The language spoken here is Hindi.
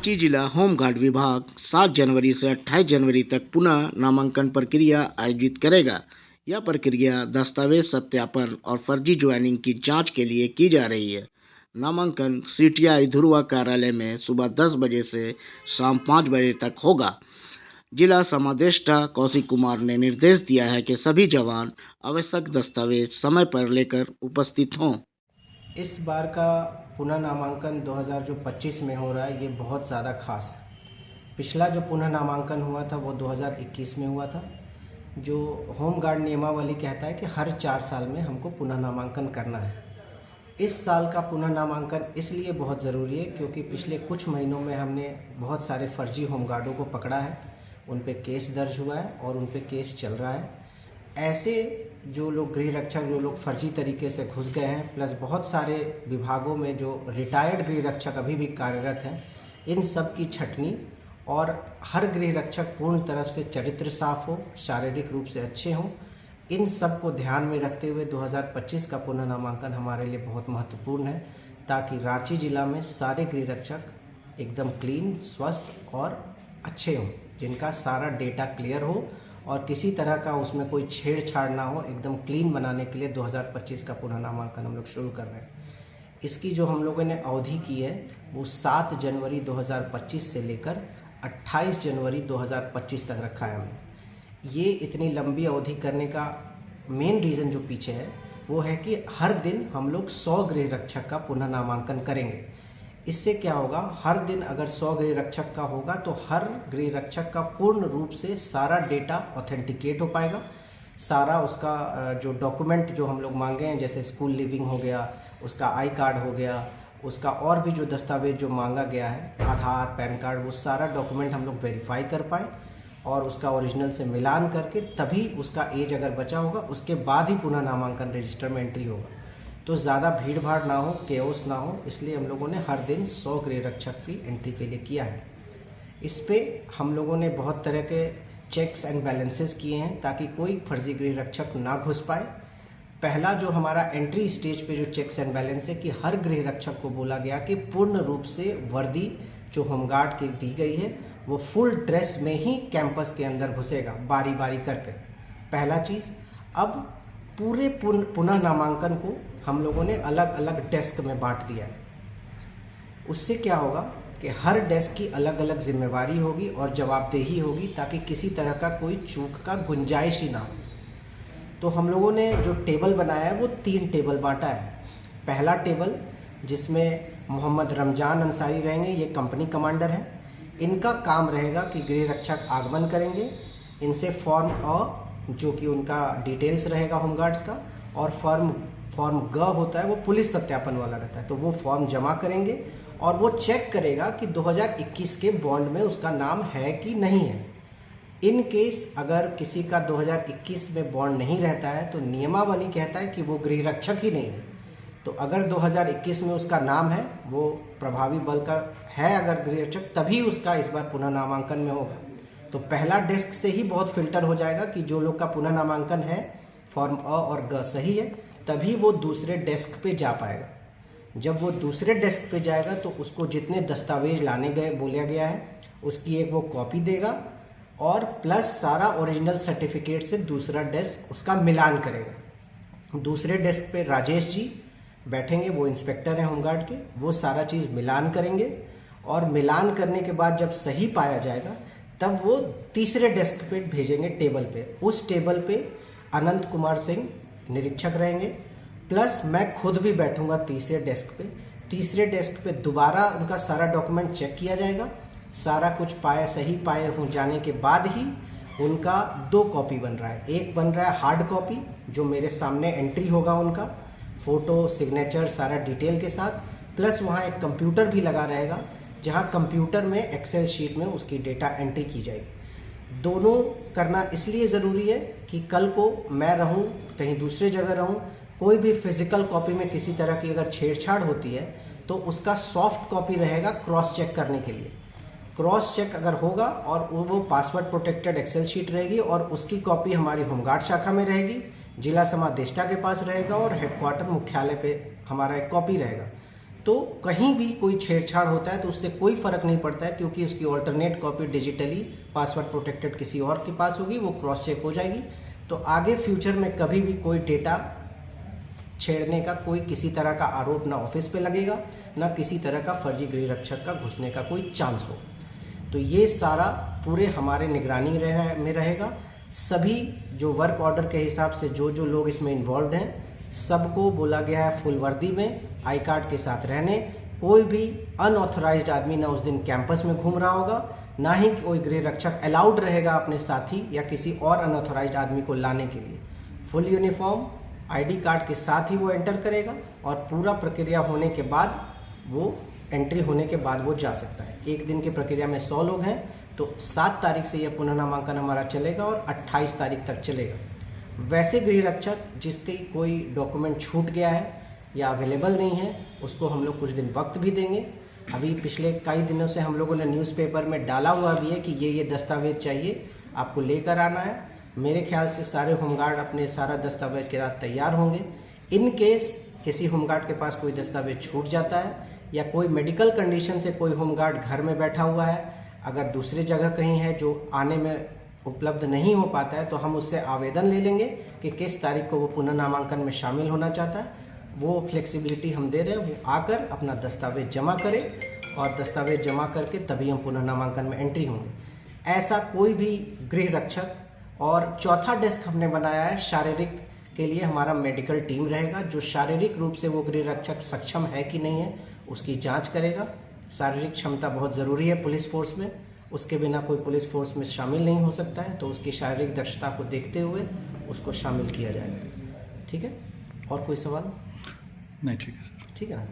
रांची जिला होमगार्ड विभाग 7 जनवरी से 28 जनवरी तक पुनः नामांकन प्रक्रिया आयोजित करेगा। यह प्रक्रिया दस्तावेज सत्यापन और फर्जी ज्वाइनिंग की जांच के लिए की जा रही है। नामांकन सीटीआई ध्रुवा कार्यालय में सुबह 10 बजे से शाम 5 बजे तक होगा। जिला समादेष्टा कौशिक कुमार ने निर्देश दिया है कि सभी जवान आवश्यक दस्तावेज समय पर लेकर उपस्थित हों। इस बार का पुनः नामांकन 2025 में हो रहा है, ये बहुत ज़्यादा खास है। पिछला जो पुनः नामांकन हुआ था वो 2021 में हुआ था। जो होमगार्ड नियमावली कहता है कि हर 4 साल में हमको पुनः नामांकन करना है। इस साल का पुनः नामांकन इसलिए बहुत ज़रूरी है क्योंकि पिछले कुछ महीनों में हमने बहुत सारे फर्जी होमगार्डों को पकड़ा है, उन पे केस दर्ज हुआ है और उन पे केस चल रहा है। ऐसे जो लोग गृह रक्षक जो लोग फर्जी तरीके से घुस गए हैं, प्लस बहुत सारे विभागों में जो रिटायर्ड गृह रक्षक अभी भी कार्यरत हैं, इन सब की छटनी और हर गृह रक्षक पूर्ण तरफ से चरित्र साफ हो, शारीरिक रूप से अच्छे हों, इन सब को ध्यान में रखते हुए 2025 का पुनः नामांकन हमारे लिए बहुत महत्वपूर्ण है, ताकि रांची जिला में सारे गृह रक्षक एकदम क्लीन, स्वस्थ और अच्छे हों, जिनका सारा डेटा क्लियर हो और किसी तरह का उसमें कोई छेड़छाड़ ना हो। एकदम क्लीन बनाने के लिए 2025 का पुनः नामांकन हम लोग शुरू कर रहे हैं। इसकी जो हम लोगों ने अवधि की है वो 7 जनवरी 2025 से लेकर 28 जनवरी 2025 तक रखा है हमने। ये इतनी लंबी अवधि करने का मेन रीज़न जो पीछे है वो है कि हर दिन हम लोग 100 गृह रक्षक का पुनः नामांकन करेंगे। इससे क्या होगा, हर दिन अगर 100 गृह रक्षक का होगा तो हर गृह रक्षक का पूर्ण रूप से सारा डेटा ऑथेंटिकेट हो पाएगा। सारा उसका जो डॉक्यूमेंट जो हम लोग मांगे हैं, जैसे स्कूल लिविंग हो गया, उसका आई कार्ड हो गया, उसका और भी जो दस्तावेज जो मांगा गया है, आधार, पैन कार्ड, वो सारा डॉक्यूमेंट हम लोग वेरीफाई कर पाएँ और उसका ओरिजिनल से मिलान करके तभी उसका एज अगर बचा होगा उसके बाद ही पुनः नामांकन रजिस्टर में एंट्री होगा। तो ज़्यादा भीड़ भाड़ ना हो, केओस ना हो, इसलिए हम लोगों ने हर दिन 100 गृह रक्षक की एंट्री के लिए किया है। इस पे हम लोगों ने बहुत तरह के चेक्स एंड बैलेंसेस किए हैं ताकि कोई फर्जी गृह रक्षक ना घुस पाए। पहला जो हमारा एंट्री स्टेज पे जो चेक्स एंड बैलेंस है कि हर गृह रक्षक को बोला गया कि पूर्ण रूप से वर्दी जो होमगार्ड की दी गई है वो फुल ड्रेस में ही कैंपस के अंदर घुसेगा, बारी बारी करके। पहला चीज़। अब पूरे पुनः नामांकन को हम लोगों ने अलग अलग डेस्क में बांट दिया है। उससे क्या होगा कि हर डेस्क की अलग अलग जिम्मेवारी होगी और जवाबदेही होगी ताकि किसी तरह का कोई चूक का गुंजाइश ही ना हो। तो हम लोगों ने जो टेबल बनाया है वो 3 टेबल बांटा है। पहला टेबल जिसमें मोहम्मद रमजान अंसारी रहेंगे, ये कंपनी कमांडर हैं। इनका काम रहेगा कि गृह रक्षक आगमन करेंगे, इनसे फॉर्म अ जो कि उनका डिटेल्स रहेगा होमगार्ड्स का, और फॉर्म ग होता है वो पुलिस सत्यापन वाला रहता है, तो वो फॉर्म जमा करेंगे और वो चेक करेगा कि 2021 के बॉन्ड में उसका नाम है कि नहीं है। इन केस अगर किसी का 2021 में बॉन्ड नहीं रहता है तो नियमावली कहता है कि वो गृह रक्षक ही नहीं है। तो अगर 2021 में उसका नाम है, वो प्रभावी बल का है अगर गृह रक्षक, तभी उसका इस बार पुनः नामांकन में होगा। तो पहला डेस्क से ही बहुत फिल्टर हो जाएगा कि जो लोग का पुनः नामांकन है, फॉर्म अ और ग सही है, तभी वो दूसरे डेस्क पे जा पाएगा। जब वो दूसरे डेस्क पे जाएगा तो उसको जितने दस्तावेज लाने गए बोला गया है उसकी एक वो कॉपी देगा और प्लस सारा ओरिजिनल सर्टिफिकेट से दूसरा डेस्क उसका मिलान करेगा। दूसरे डेस्क पे राजेश जी बैठेंगे, वो इंस्पेक्टर हैं होमगार्ड के, वो सारा चीज़ मिलान करेंगे और मिलान करने के बाद जब सही पाया जाएगा तब वो तीसरे डेस्क पे भेजेंगे टेबल पे। उस टेबल पे अनंत कुमार सिंह निरीक्षक रहेंगे, प्लस मैं खुद भी बैठूंगा तीसरे डेस्क पे। तीसरे डेस्क पे दोबारा उनका सारा डॉक्यूमेंट चेक किया जाएगा। सारा कुछ सही पाए हो जाने के बाद ही उनका 2 कॉपी बन रहा है। एक बन रहा है हार्ड कॉपी जो मेरे सामने एंट्री होगा, उनका फोटो, सिग्नेचर, सारा डिटेल के साथ, प्लस वहाँ एक कंप्यूटर भी लगा रहेगा जहाँ कंप्यूटर में एक्सेल शीट में उसकी डेटा एंट्री की जाएगी। दोनों करना इसलिए ज़रूरी है कि कल को मैं रहूं, कहीं दूसरे जगह रहूं, कोई भी फिजिकल कॉपी में किसी तरह की अगर छेड़छाड़ होती है तो उसका सॉफ्ट कॉपी रहेगा क्रॉस चेक करने के लिए। क्रॉस चेक अगर होगा और वो पासवर्ड प्रोटेक्टेड एक्सेल शीट रहेगी और उसकी कॉपी हमारी होमगार्ड शाखा में रहेगी, जिला समादेष्टा के पास रहेगा और हेडक्वार्टर मुख्यालय पे हमारा एक कॉपी रहेगा। तो कहीं भी कोई छेड़छाड़ होता है तो उससे कोई फ़र्क नहीं पड़ता है, क्योंकि उसकी alternate copy digitally password protected किसी और के पास होगी, वो क्रॉस चेक हो जाएगी। तो आगे फ्यूचर में कभी भी कोई डेटा छेड़ने का कोई किसी तरह का आरोप ना ऑफिस पे लगेगा, ना किसी तरह का फर्जी गृह रक्षक का घुसने का कोई चांस हो। तो ये सारा पूरे हमारे निगरानी में रहेगा। सभी जो वर्क ऑर्डर के हिसाब से जो लोग इसमें इन्वॉल्व हैं, सबको बोला गया है फुल वर्दी में आई कार्ड के साथ रहने। कोई भी अनऑथराइज्ड आदमी ना उस दिन कैंपस में घूम रहा होगा, ना ही कोई गृह रक्षक अलाउड रहेगा अपने साथी या किसी और अनऑथराइज्ड आदमी को लाने के लिए। फुल यूनिफॉर्म आईडी कार्ड के साथ ही वो एंटर करेगा और पूरा प्रक्रिया होने के बाद वो एंट्री होने के बाद वो जा सकता है। एक दिन की प्रक्रिया में 100 लोग हैं, तो 7 तारीख से यह पुनः नामांकन हमारा चलेगा और 28 तारीख तक चलेगा। वैसे गृह रक्षक जिसके कोई डॉक्यूमेंट छूट गया है या अवेलेबल नहीं है, उसको हम लोग कुछ दिन वक्त भी देंगे। अभी पिछले कई दिनों से हम लोगों ने न्यूज़पेपर में डाला हुआ भी है कि ये दस्तावेज चाहिए, आपको लेकर आना है। मेरे ख्याल से सारे होमगार्ड अपने सारा दस्तावेज के साथ तैयार होंगे। इन केस किसी होमगार्ड के पास कोई दस्तावेज छूट जाता है या कोई मेडिकल कंडीशन से कोई होमगार्ड घर में बैठा हुआ है, अगर दूसरी जगह कहीं है जो आने में उपलब्ध नहीं हो पाता है, तो हम उससे आवेदन ले लेंगे कि किस तारीख को वो पुनः नामांकन में शामिल होना चाहता है। वो फ्लेक्सिबिलिटी हम दे रहे हैं, वो आकर अपना दस्तावेज जमा करे और दस्तावेज जमा करके तभी हम पुनः नामांकन में एंट्री होंगे। ऐसा कोई भी गृह रक्षक। और चौथा डेस्क हमने बनाया है शारीरिक के लिए, हमारा मेडिकल टीम रहेगा जो शारीरिक रूप से वो गृह रक्षक सक्षम है कि नहीं है उसकी जांच करेगा। शारीरिक क्षमता बहुत ज़रूरी है पुलिस फोर्स में, उसके बिना कोई पुलिस फोर्स में शामिल नहीं हो सकता है, तो उसकी शारीरिक दक्षता को देखते हुए उसको शामिल किया जाएगा। ठीक है, और कोई सवाल? नहीं, ठीक है। ठीक है ना।